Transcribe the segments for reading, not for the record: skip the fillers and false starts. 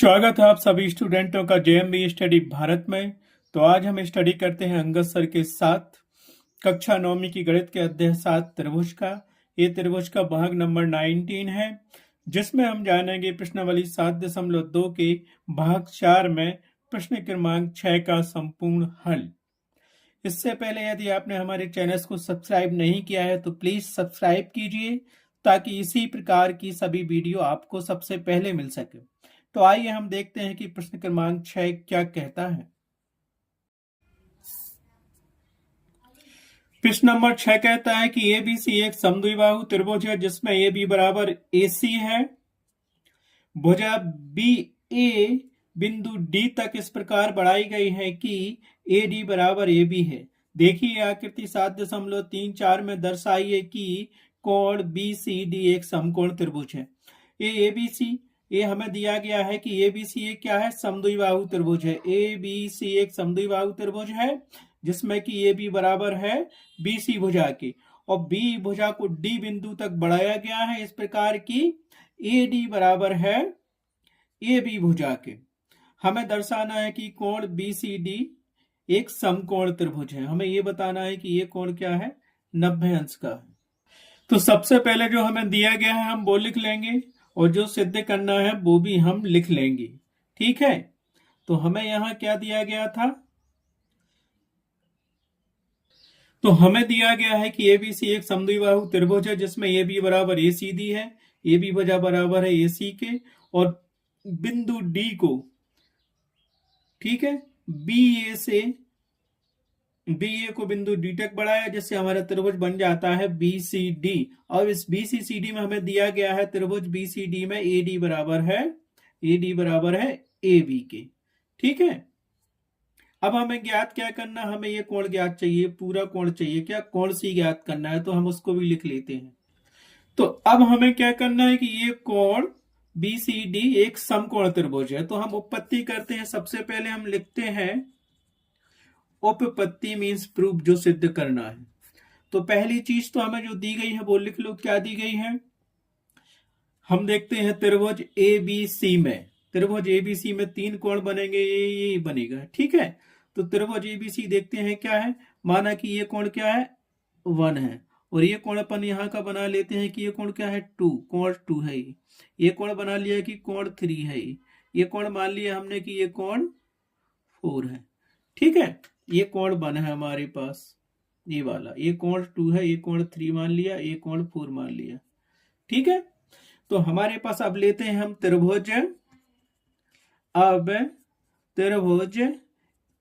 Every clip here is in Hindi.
स्वागत है आप सभी स्टूडेंटों का जेएमबी स्टडी भारत में। तो आज हम स्टडी करते हैं अंगद सर के साथ कक्षा 9वीं की गणित के अध्याय 7 त्रिभुज का। ये त्रिभुज का भाग नंबर 19 है, जिसमें हम जानेंगे प्रश्नावली 7.2 के भाग 4 में प्रश्न क्रमांक 6 का संपूर्ण हल। इससे पहले यदि आपने हमारे चैनल को सब्सक्राइब नहीं किया है तो प्लीज सब्सक्राइब कीजिए, ताकि इसी प्रकार की सभी वीडियो आपको सबसे पहले मिल सके। तो आइए हम देखते हैं कि प्रश्न क्रमांक 6 क्या कहता है। प्रश्न नंबर 6 कहता है कि एबीसी एक समद्विबाहु त्रिभुज है, जिसमें ए बी बराबर AC है। भुजा बी ए बिंदु डी तक इस प्रकार बढ़ाई गई है कि AD बराबर AB है। देखिए आकृति 7.34 में दर्शाई है कि कोण BCD एक समकोण त्रिभुज है। ये हमें दिया गया है कि एबीसी एक क्या है, समद्विबाहु त्रिभुज है। एबीसी एक समद्विबाहु त्रिभुज है, जिसमें कि ए बी बराबर है बीसी भुजा के, और बी भुजा को डी बिंदु तक बढ़ाया गया है इस प्रकार की ए डी बराबर है ए बी भुजा के। हमें दर्शाना है कि कोण BCD एक समकोण त्रिभुज है। हमें ये बताना है कि ये कोण क्या है, 90 अंश का है। तो सबसे पहले जो हमें दिया गया है हम वो लिख लेंगे, और जो सिद्ध करना है वो भी हम लिख लेंगे। ठीक है, तो हमें यहां क्या दिया गया था, तो हमें दिया गया है कि एबीसी एक समद्विबाहु त्रिभुज है, जिसमें ए बी बराबर ACD है, ए बी भुजा बराबर है AC के, और बिंदु डी को, ठीक है, BA को बिंदु डी तक बढ़ाया, जिससे हमारा त्रिभुज बन जाता है BCD। और इस BCD में हमें दिया गया है त्रिभुज BCD में AD बराबर है AB के। ठीक है, अब हमें ज्ञात क्या करना, हमें ये कोण ज्ञात चाहिए, पूरा कोण चाहिए, क्या कोण C ज्ञात करना है, तो हम उसको भी लिख लेते हैं। तो अब हमें क्या करना है कि ये कोण BCD एक समकोण त्रिभुज है। तो हम उपपत्ति करते हैं। सबसे पहले हम लिखते हैं उपपत्ति मीन्स प्रूफ, जो सिद्ध करना है। तो पहली चीज तो हमें जो दी गई है वो लिख लो, क्या दी गई है। हम देखते हैं त्रिभुज ABC में 3 कोण बनेंगे, ये बनेगा। ठीक है, तो त्रिभुज ABC देखते हैं क्या है। माना कि ये कोण क्या है, 1 है, और ये कोण अपन यहाँ का बना लेते हैं कि ये कोण क्या है, 2, कोण 2 है। ये कोण बना लिया कि कोण 3 है। ये कोण मान लिया हमने कि ये कोण 4 है। ठीक है, ये कोण 1 है हमारे पास, ये वाला, ये कोण 2 है, ये कोण 3 मान लिया, ये कोण 4 मान लिया। ठीक है, तो हमारे पास अब लेते हैं हम त्रिभुज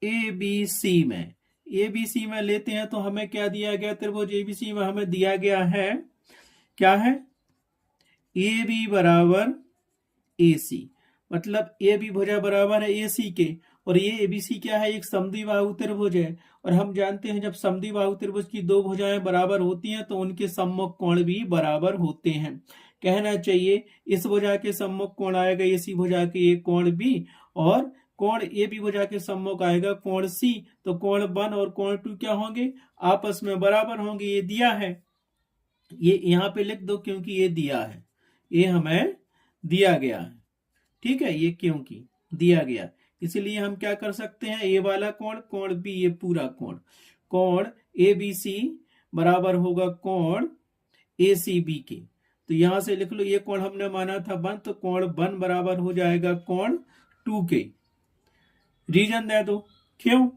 ABC में लेते हैं। तो हमें क्या दिया गया, त्रिभुज ABC में हमें दिया गया है क्या है, AB बराबर AC, मतलब AB भुजा बराबर है AC के, और ये ABC क्या है, एक समद्विबाहु त्रिभुज है। और हम जानते हैं जब समद्विबाहु त्रिभुज की दो भुजाएं बराबर होती हैं तो उनके सम्मुख कोण भी बराबर होते हैं। कहना चाहिए इस भुजा के सम्मुख कोण आएगा AC भुजा के एक कोण B, और कोण AB भुजा के सम्मुख आएगा कोण C। तो कोण 1 और कोण 2 क्या होंगे, आपस में बराबर होंगे। ये दिया है, ये यहाँ पे लिख दो क्योंकि ये दिया है, ये हमें दिया गया है। ठीक है, ये क्योंकि दिया गया, इसलिए हम क्या कर सकते हैं, ये वाला कोण B, ये पूरा कोण ABC बराबर होगा कोण ACB के। तो यहां से लिख लो, ये कोण हमने माना था 1, तो कोण 1 बराबर हो जाएगा कोण 2 के। रीजन दे दो, क्यों,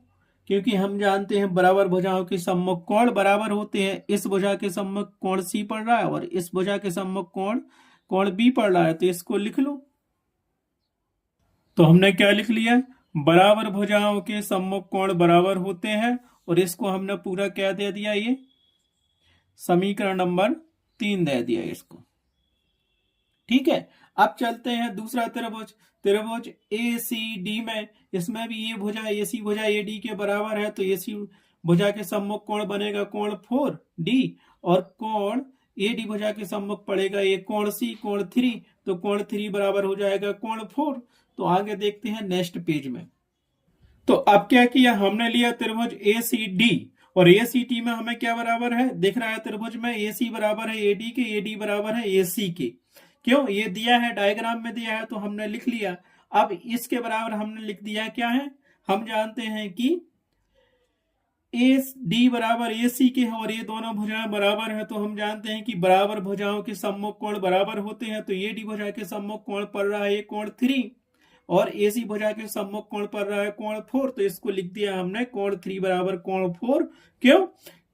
क्योंकि हम जानते हैं बराबर भुजाओं के सम्मुख कोण बराबर होते हैं। इस भुजा के सम्मुख कोण C पड़ रहा है और इस भुजा के सम्मुख कोण B पड़ रहा है, तो इसको लिख लो। तो हमने क्या लिख लिया, बराबर भुजाओं के सम्मुख कोण बराबर होते हैं, और इसको हमने पूरा क्या दे दिया, ये समीकरण नंबर 3 दे दिया इसको। ठीक है, अब चलते हैं दूसरा त्रिभुज ACD में। इसमें भी ये भुजा AC भुजा AD के बराबर है, तो AC भुजा के सम्मुख कोण बनेगा कोण 4D, और कोण AD भुजा के सम्मुख पड़ेगा ये कोण C, कोण 3, तो कोण 3 बराबर हो जाएगा कोण 4। तो आगे देखते हैं नेक्स्ट पेज में। तो अब क्या किया, हमने लिया त्रिभुज ACD, और ACD में हमें क्या बराबर है, दिख रहा है त्रिभुज में AC बराबर है AD के, AD बराबर है AC के। क्यों, ये दिया है, डायग्राम में दिया है, तो हमने लिख लिया। अब इसके बराबर हमने लिख दिया क्या है, हम जानते हैं कि ए डी बराबर ए सी के हैं और ये दोनों भुजाएं बराबर है, तो हम जानते हैं कि बराबर भुजाओं के सम्मुख कोण बराबर होते हैं। तो ये डी भुजा के सम्मुख कोण पड़ रहा है कोण 3 और ए सी भुजा के सम्मुख कोण पड़ रहा है कोण 4, तो इसको लिख दिया हमने कोण 3 बराबर कोण 4। क्यों?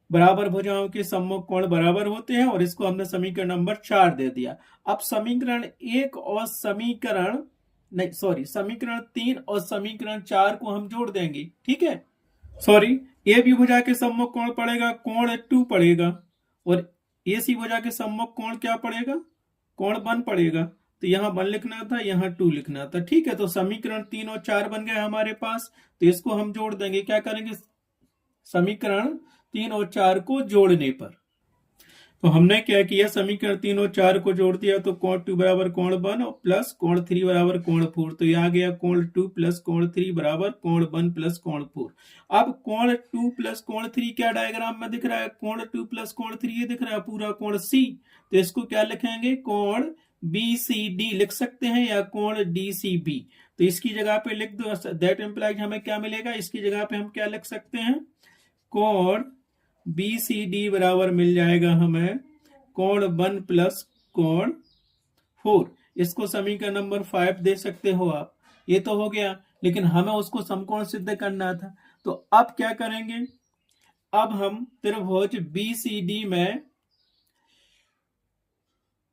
बराबर भुजाओं के सम्मुख कोण बराबर होते हैं और इसको हमने समीकरण नंबर 4 दे दिया। अब समीकरण 1 और समीकरण 3 और समीकरण 4 को हम जोड़ देंगे। ठीक है, ए बी भुजा के सम्मुख कोण पड़ेगा कोण 2 पड़ेगा और ए सी भुजा के सम्मुख कोण क्या पड़ेगा, कोण 1 पड़ेगा। तो यहाँ 1 लिखना था, यहाँ 2 लिखना था। ठीक है, तो समीकरण 3 और 4 बन गए हमारे पास। तो इसको हम जोड़ देंगे, क्या करेंगे, समीकरण 3 और 4 को जोड़ने पर। तो हमने क्या किया, समीकरण 3 और 4 को जोड़ दिया, तो कोण 2 बराबर कोण 1 और प्लस कोण 3 बराबर कोण 4। तो ये आ गया कोण 2 प्लस कोण 3 बराबर कोण 1 प्लस कोण 4। अब कोण 2 प्लस कोण 3 क्या डायग्राम में दिख रहा है, कोण 2 प्लस कोण 3 ये दिख रहा है पूरा कोण सी। तो इसको क्या लिखेंगे, कोण BCD लिख सकते हैं या कोण DCB। तो इसकी जगह पे लिख दो, दैट इंप्लाइज हमें क्या मिलेगा, इसकी जगह पे हम क्या लिख सकते हैं, कोण BCD बराबर मिल जाएगा हमें कोण 1 प्लस कोण 4। इसको समीकरण नंबर 5 दे सकते हो आप। ये तो हो गया, लेकिन हमें उसको समकोण सिद्ध करना था। तो अब क्या करेंगे, अब हम त्रिभुज BCD में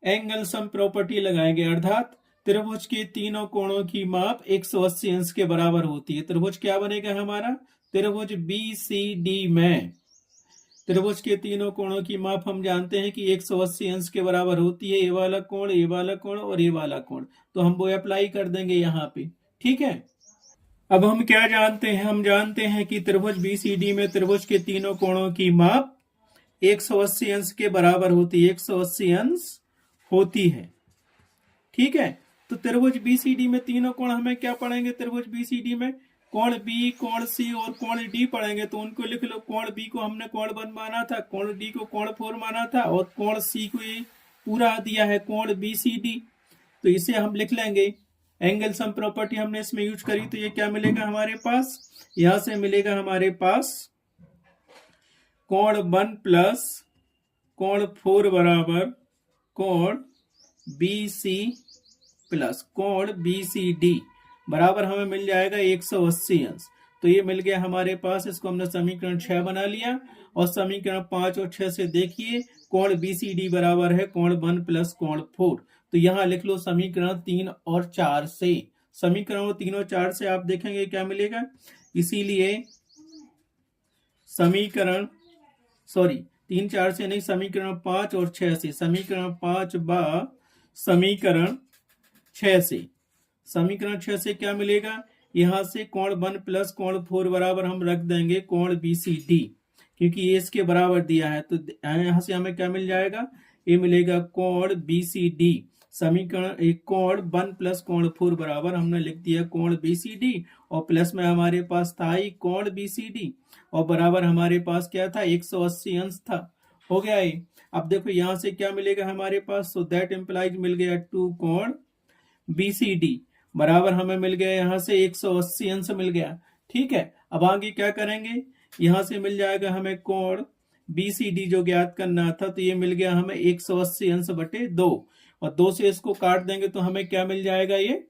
एंगल सम प्रॉपर्टी लगाएंगे, अर्थात त्रिभुज के तीनों कोणों की माप 180 अंश के बराबर होती है। त्रिभुज क्या बनेगा हमारा, त्रिभुज BCD में त्रिभुज के तीनों कोणों की माप हम जानते हैं कि 180 अंश के बराबर होती है। ये वाला कोण, ये वाला कोण और ये वाला कोण, तो हम वो अप्लाई कर देंगे यहाँ पे। ठीक है, अब हम क्या जानते हैं, हम जानते हैं कि त्रिभुज BCD में त्रिभुज के तीनों कोणों की माप 180 अंश के बराबर होती है, 180 अंश होती है। ठीक है, तो त्रिभुज BCD में तीनों कोण हमें क्या पढ़ेंगे, त्रिभुज BCD में कोण B, कोण C और कोण D पढ़ेंगे। तो उनको लिख लो, कोण B को हमने कोण 1 माना था, कोण D को कोण 4 माना था और कोण C को ये पूरा दिया है कोण BCD। तो इसे हम लिख लेंगे, एंगल सम प्रॉपर्टी हमने इसमें यूज करी। तो ये क्या मिलेगा हमारे पास, यहां से मिलेगा हमारे पास कोण 1 प्लस कोण 4 बराबर कोण BC प्लस कोण BCD बराबर हमें मिल जाएगा 180 अंश। तो ये मिल गया हमारे पास, इसको हमने समीकरण 6 बना लिया। और समीकरण 5 और 6 से देखिए, कोण BCD बराबर है कोण 1 प्लस कोण 4। तो यहाँ लिख लो समीकरण 3 और 4 से, समीकरण 3 और 4 से आप देखेंगे क्या मिलेगा। इसीलिए समीकरण 3 4 से नहीं, समीकरण 5 और 6 से, समीकरण 5 बा समीकरण 6 से, समीकरण 6 से क्या मिलेगा, यहां से कोण 1 प्लस कोण 4 बराबर हम रख देंगे कोण BCD, क्योंकि ये इसके बराबर दिया है। तो यहां से हमें क्या मिल जाएगा, ये मिलेगा कोण BCD। समीकरण एक कोण 1 प्लस कोण 4 बराबर हमने लिख दिया कोण BCD और प्लस में हमारे पास था ही कोण BCD और बराबर हमारे पास क्या था, 180 अंश था। हो गया ये। अब देखो यहां से क्या मिलेगा हमारे पास, सो दैट इंप्लाइज मिल गया 2 कोण BCD बराबर हमें मिल गया यहां से 180 अंश मिल गया। ठीक है, अब आगे क्या करेंगे, यहां से मिल जाएगा हमें कोण BCD जो ज्ञात करना था। तो ये मिल गया हमें 180 अंश बटे 2 और 2 से इसको काट देंगे तो हमें क्या मिल जाएगा, ये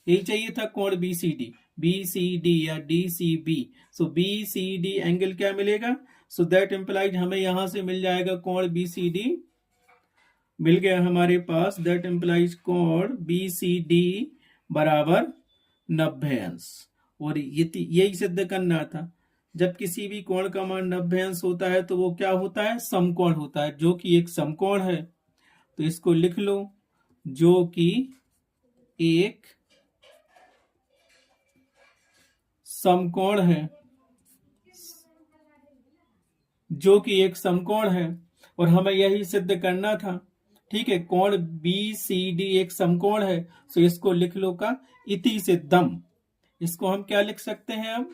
यही चाहिए था कोण BCD या DCB। सो BCD एंगल क्या मिलेगा, सो दैट इंप्लाइज हमें यहां से मिल जाएगा कोण BCD मिल गया हमारे पास, दैट इंप्लाइज कोण BCD बराबर 90 अंश। और यही सिद्ध करना था, जब किसी भी कोण का मान 90 अंश होता है तो वो क्या होता है, समकोण होता है, जो कि एक समकोण है। तो इसको लिख लो, जो कि एक समकोण है, जो कि एक समकोण है और हमें यही सिद्ध करना था। ठीक है, कोण BCD एक समकोण है, तो इसको लिख लो का इति सिद्धम। इसको हम क्या लिख सकते हैं, अब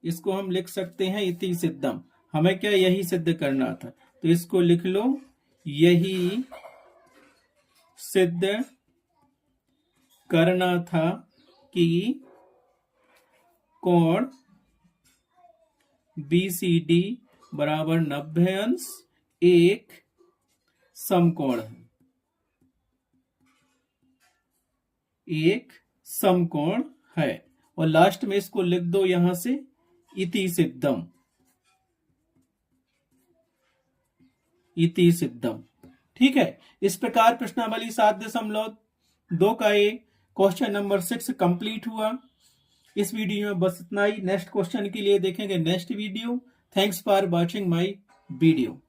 इसको हम लिख सकते हैं इति सिद्धम। हमें क्या यही सिद्ध करना था, तो इसको लिख लो, यही सिद्ध करना था कि कोण BCD बराबर 90 अंश एक समकोण है, एक समकोण है। और लास्ट में इसको लिख दो यहां से इति सिद्धम, इति सिद्धम। ठीक है, इस प्रकार प्रश्नावली 7.2 का ये क्वेश्चन नंबर 6 कंप्लीट हुआ। इस वीडियो में बस इतना ही। नेक्स्ट क्वेश्चन के लिए देखेंगे next video. Thanks for watching my video.